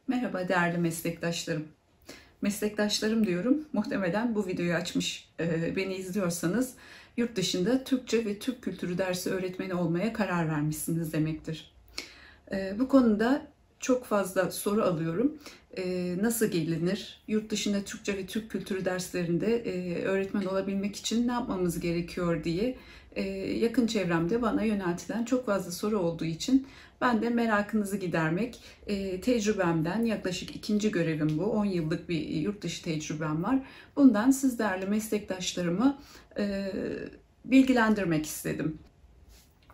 Merhaba değerli meslektaşlarım. Meslektaşlarım diyorum. Muhtemelen bu videoyu açmış beni izliyorsanız yurt dışında Türkçe ve Türk kültürü dersi öğretmeni olmaya karar vermişsiniz demektir. Bu konuda çok fazla soru alıyorum. Nasıl gelinir? Yurt dışında Türkçe ve Türk kültürü derslerinde öğretmen olabilmek için ne yapmamız gerekiyor diye yakın çevremde bana yöneltilen çok fazla soru olduğu için ben de merakınızı gidermek, tecrübemden yaklaşık ikinci görevim bu. 10 yıllık bir yurt dışı tecrübem var. Bundan siz değerli meslektaşlarımı bilgilendirmek istedim.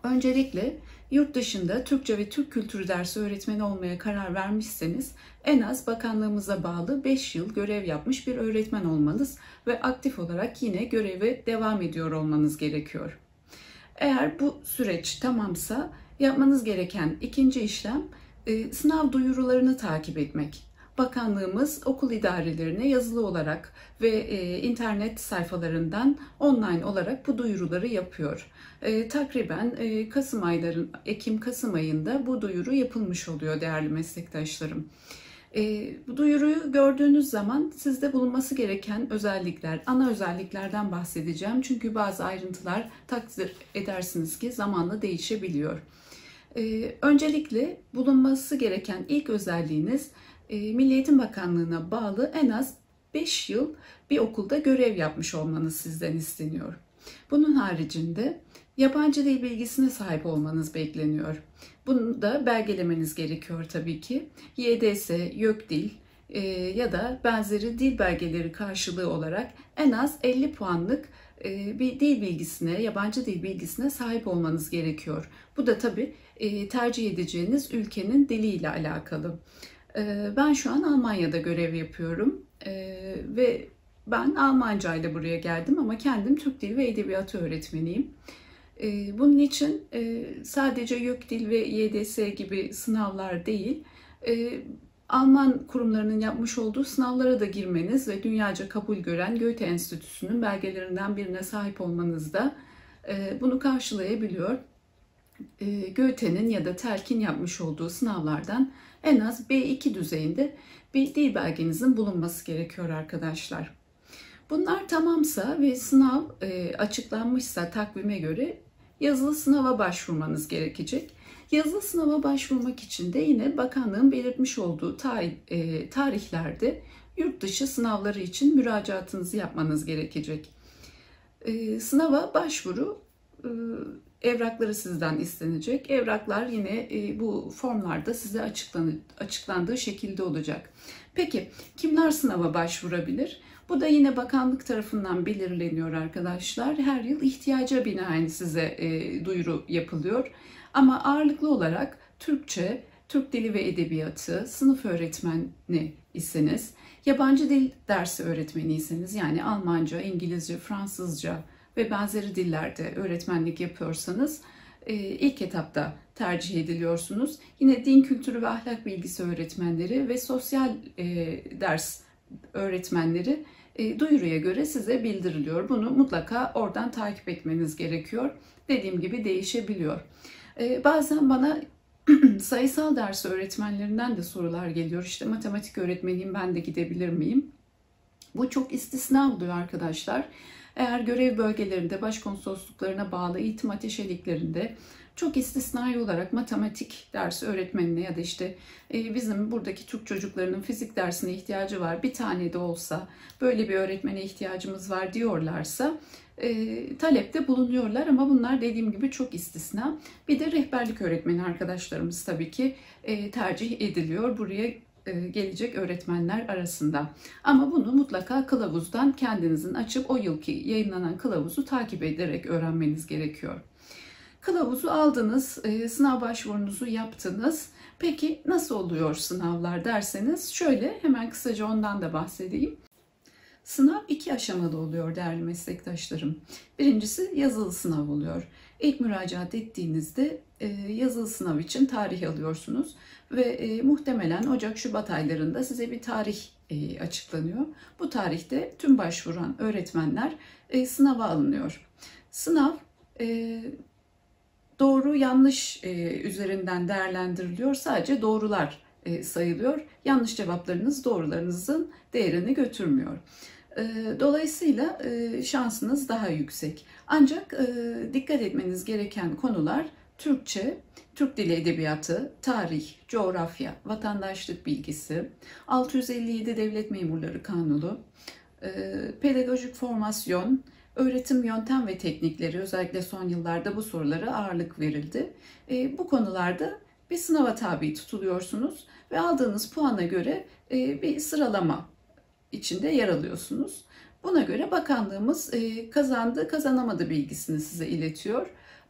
Öncelikle yurt dışında Türkçe ve Türk kültürü dersi öğretmeni olmaya karar vermişseniz en az bakanlığımıza bağlı 5 yıl görev yapmış bir öğretmen olmanız ve aktif olarak yine göreve devam ediyor olmanız gerekiyor. Eğer bu süreç tamamsa yapmanız gereken ikinci işlem sınav duyurularını takip etmek. Bakanlığımız okul idarelerine yazılı olarak ve internet sayfalarından online olarak bu duyuruları yapıyor. Takriben Ekim-Kasım ayında bu duyuru yapılmış oluyor değerli meslektaşlarım. Bu duyuruyu gördüğünüz zaman sizde bulunması gereken özellikler, ana özelliklerden bahsedeceğim. Çünkü bazı ayrıntılar takdir edersiniz ki zamanla değişebiliyor. Öncelikle bulunması gereken ilk özelliğiniz Milli Eğitim Bakanlığı'na bağlı en az 5 yıl bir okulda görev yapmış olmanız sizden isteniyor. Bunun haricinde yabancı dil bilgisine sahip olmanız bekleniyor. Bunu da belgelemeniz gerekiyor tabii ki. YDS, YÖKDİL ya da benzeri dil belgeleri karşılığı olarak en az 50 puanlık bir dil bilgisine, yabancı dil bilgisine sahip olmanız gerekiyor. Bu da tabii tercih edeceğiniz ülkenin diliyle alakalı. Ben şu an Almanya'da görev yapıyorum ve ben Almanca ile buraya geldim ama kendim Türk Dili ve Edebiyatı öğretmeniyim. Bunun için sadece YÖKDİL ve YDS gibi sınavlar değil, Alman kurumlarının yapmış olduğu sınavlara da girmeniz ve dünyaca kabul gören Goethe Enstitüsü'nün belgelerinden birine sahip olmanız da bunu karşılayabiliyor. Goethe'nin ya da TELK'in yapmış olduğu sınavlardan en az B2 düzeyinde bir dil belgenizin bulunması gerekiyor arkadaşlar. Bunlar tamamsa ve sınav açıklanmışsa takvime göre yazılı sınava başvurmanız gerekecek. Yazılı sınava başvurmak için de yine bakanlığın belirtmiş olduğu tarihlerde yurt dışı sınavları için müracaatınızı yapmanız gerekecek. Sınava başvuru evrakları sizden istenecek. Evraklar yine bu formlarda size açıklandığı şekilde olacak. Peki kimler sınava başvurabilir? Bu da yine bakanlık tarafından belirleniyor arkadaşlar. Her yıl ihtiyaca binaen size duyuru yapılıyor. Ama ağırlıklı olarak Türkçe, Türk Dili ve Edebiyatı, sınıf öğretmeni iseniz, yabancı dil dersi öğretmeniyseniz yani Almanca, İngilizce, Fransızca ve benzeri dillerde öğretmenlik yapıyorsanız ilk etapta tercih ediliyorsunuz. Yine din kültürü ve ahlak bilgisi öğretmenleri ve sosyal ders öğretmenleri duyuruya göre size bildiriliyor. Bunu mutlaka oradan takip etmeniz gerekiyor. Dediğim gibi değişebiliyor. Bazen bana sayısal ders öğretmenlerinden de sorular geliyor. İşte matematik öğretmeniyim, ben de gidebilir miyim? Bu çok istisna oluyor arkadaşlar. Eğer görev bölgelerinde, başkonsolosluklarına bağlı eğitim ateşeliklerinde çok istisnai olarak matematik dersi öğretmenine ya da işte bizim buradaki Türk çocuklarının fizik dersine ihtiyacı var, bir tane de olsa böyle bir öğretmene ihtiyacımız var diyorlarsa talepte bulunuyorlar ama bunlar dediğim gibi çok istisna. Bir de rehberlik öğretmeni arkadaşlarımız tabii ki tercih ediliyor buraya gelecek öğretmenler arasında. Ama bunu mutlaka kılavuzdan kendinizin açıp o yılki yayınlanan kılavuzu takip ederek öğrenmeniz gerekiyor. Kılavuzu aldınız, sınav başvurunuzu yaptınız. Peki nasıl oluyor sınavlar derseniz şöyle hemen kısaca ondan da bahsedeyim. Sınav 2 aşamalı oluyor değerli meslektaşlarım. Birincisi yazılı sınav oluyor. İlk müracaat ettiğinizde yazılı sınav için tarih alıyorsunuz ve muhtemelen Ocak-Şubat aylarında size bir tarih açıklanıyor. Bu tarihte tüm başvuran öğretmenler sınava alınıyor. Sınav doğru yanlış üzerinden değerlendiriliyor. Sadece doğrular sayılıyor. Yanlış cevaplarınız doğrularınızın değerini götürmüyor. Dolayısıyla şansınız daha yüksek. Ancak dikkat etmeniz gereken konular Türkçe, Türk Dili Edebiyatı, tarih, coğrafya, vatandaşlık bilgisi, 657 Devlet Memurları Kanunu, pedagojik formasyon, öğretim yöntem ve teknikleri, özellikle son yıllarda bu sorulara ağırlık verildi. Bu konularda bir sınava tabi tutuluyorsunuz ve aldığınız puana göre bir sıralama içinde yer alıyorsunuz. Buna göre bakanlığımız kazandı, kazanamadı bilgisini size iletiyor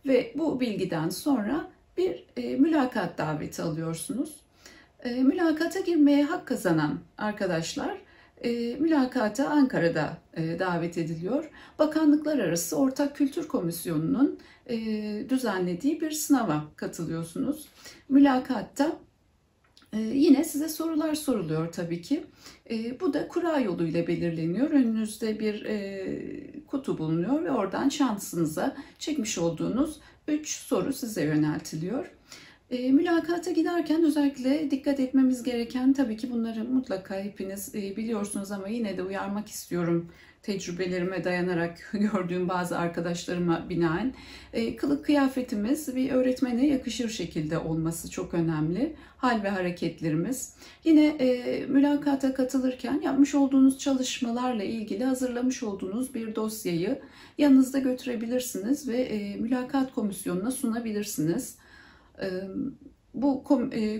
ve bu bilgiden sonra bir mülakat daveti alıyorsunuz. Mülakata girmeye hak kazanan arkadaşlar mülakata Ankara'da davet ediliyor. Bakanlıklar Arası Ortak Kültür Komisyonu'nun düzenlediği bir sınava katılıyorsunuz. Mülakatta yine size sorular soruluyor tabii ki. Bu da kura yoluyla belirleniyor. Önünüzde bir kutu bulunuyor ve oradan şansınıza çekmiş olduğunuz 3 soru size yöneltiliyor. Mülakata giderken özellikle dikkat etmemiz gereken, tabii ki bunları mutlaka hepiniz biliyorsunuz ama yine de uyarmak istiyorum tecrübelerime dayanarak gördüğüm bazı arkadaşlarıma binaen. Kılık kıyafetimiz bir öğretmene yakışır şekilde olması çok önemli. Hal ve hareketlerimiz. Yine mülakata katılırken yapmış olduğunuz çalışmalarla ilgili hazırlamış olduğunuz bir dosyayı yanınızda götürebilirsiniz ve mülakat komisyonuna sunabilirsiniz. Bu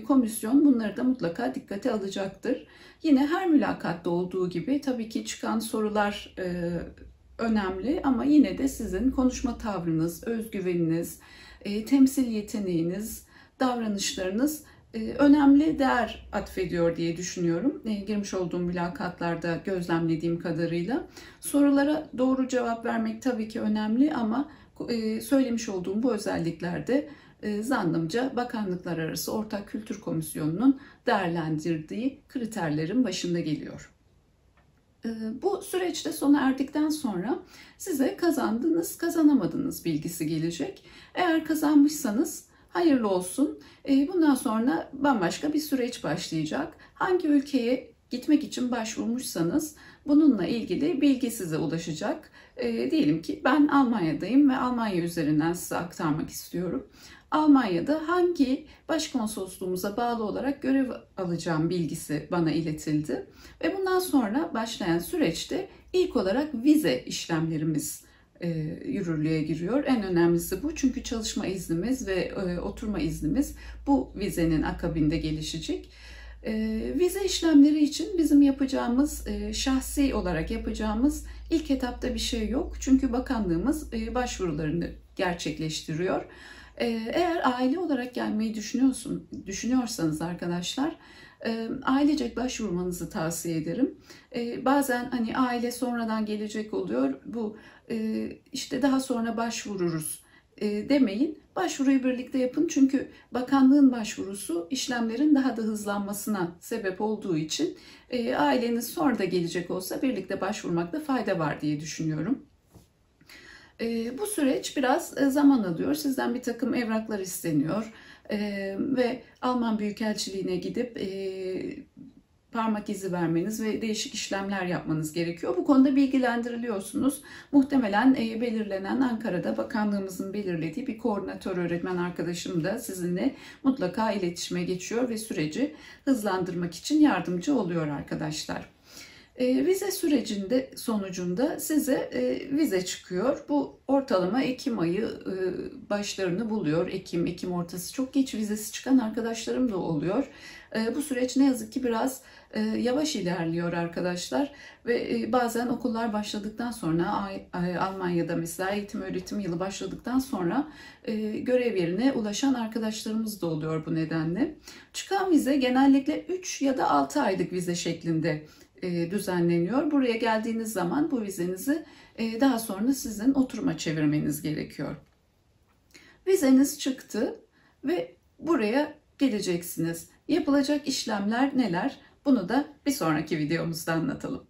komisyon bunları da mutlaka dikkate alacaktır. Yine her mülakatta olduğu gibi tabii ki çıkan sorular önemli ama yine de sizin konuşma tavrınız, özgüveniniz, temsil yeteneğiniz, davranışlarınız önemli değer atfediyor diye düşünüyorum. Girmiş olduğum mülakatlarda gözlemlediğim kadarıyla. Sorulara doğru cevap vermek tabii ki önemli ama söylemiş olduğum bu özelliklerde zannımca Bakanlıklar Arası Ortak Kültür Komisyonu'nun değerlendirdiği kriterlerin başında geliyor. Bu süreçte sona erdikten sonra size kazandınız, kazanamadınız bilgisi gelecek. Eğer kazanmışsanız hayırlı olsun. Bundan sonra bambaşka bir süreç başlayacak. Hangi ülkeye gitmek için başvurmuşsanız bununla ilgili bilgi size ulaşacak. Diyelim ki ben Almanya'dayım ve Almanya üzerinden size aktarmak istiyorum. Almanya'da hangi başkonsolosluğumuza bağlı olarak görev alacağım bilgisi bana iletildi. Ve bundan sonra başlayan süreçte ilk olarak vize işlemlerimiz yürürlüğe giriyor. En önemlisi bu, çünkü çalışma iznimiz ve oturma iznimiz bu vizenin akabinde gelişecek. Vize işlemleri için bizim yapacağımız, şahsi olarak yapacağımız ilk etapta bir şey yok. Çünkü bakanlığımız başvurularını gerçekleştiriyor. Eğer aile olarak gelmeyi düşünüyorsanız arkadaşlar, ailecek başvurmanızı tavsiye ederim. Bazen hani aile sonradan gelecek oluyor. Bu işte daha sonra başvururuz demeyin. Başvuruyu birlikte yapın. Çünkü bakanlığın başvurusu işlemlerin daha da hızlanmasına sebep olduğu için aileniz sonra da gelecek olsa birlikte başvurmakta fayda var diye düşünüyorum. Bu süreç biraz zaman alıyor. Sizden bir takım evraklar isteniyor ve Alman Büyükelçiliğine gidip parmak izi vermeniz ve değişik işlemler yapmanız gerekiyor. Bu konuda bilgilendiriliyorsunuz. Muhtemelen belirlenen, Ankara'da bakanlığımızın belirlediği bir koordinatör öğretmen arkadaşım da sizinle mutlaka iletişime geçiyor ve süreci hızlandırmak için yardımcı oluyor arkadaşlar. Vize sürecinde sonucunda size vize çıkıyor. Bu ortalama Ekim ayı başlarını buluyor. Ekim ortası. Çok geç vizesi çıkan arkadaşlarım da oluyor. Bu süreç ne yazık ki biraz yavaş ilerliyor arkadaşlar. Ve bazen okullar başladıktan sonra, Almanya'da mesela eğitim öğretim yılı başladıktan sonra görev yerine ulaşan arkadaşlarımız da oluyor bu nedenle. Çıkan vize genellikle 3 ya da 6 aylık vize şeklinde düzenleniyor. Buraya geldiğiniz zaman bu vizenizi daha sonra sizin oturuma çevirmeniz gerekiyor. Vizeniz çıktı ve buraya geleceksiniz. Yapılacak işlemler neler? Bunu da bir sonraki videomuzda anlatalım.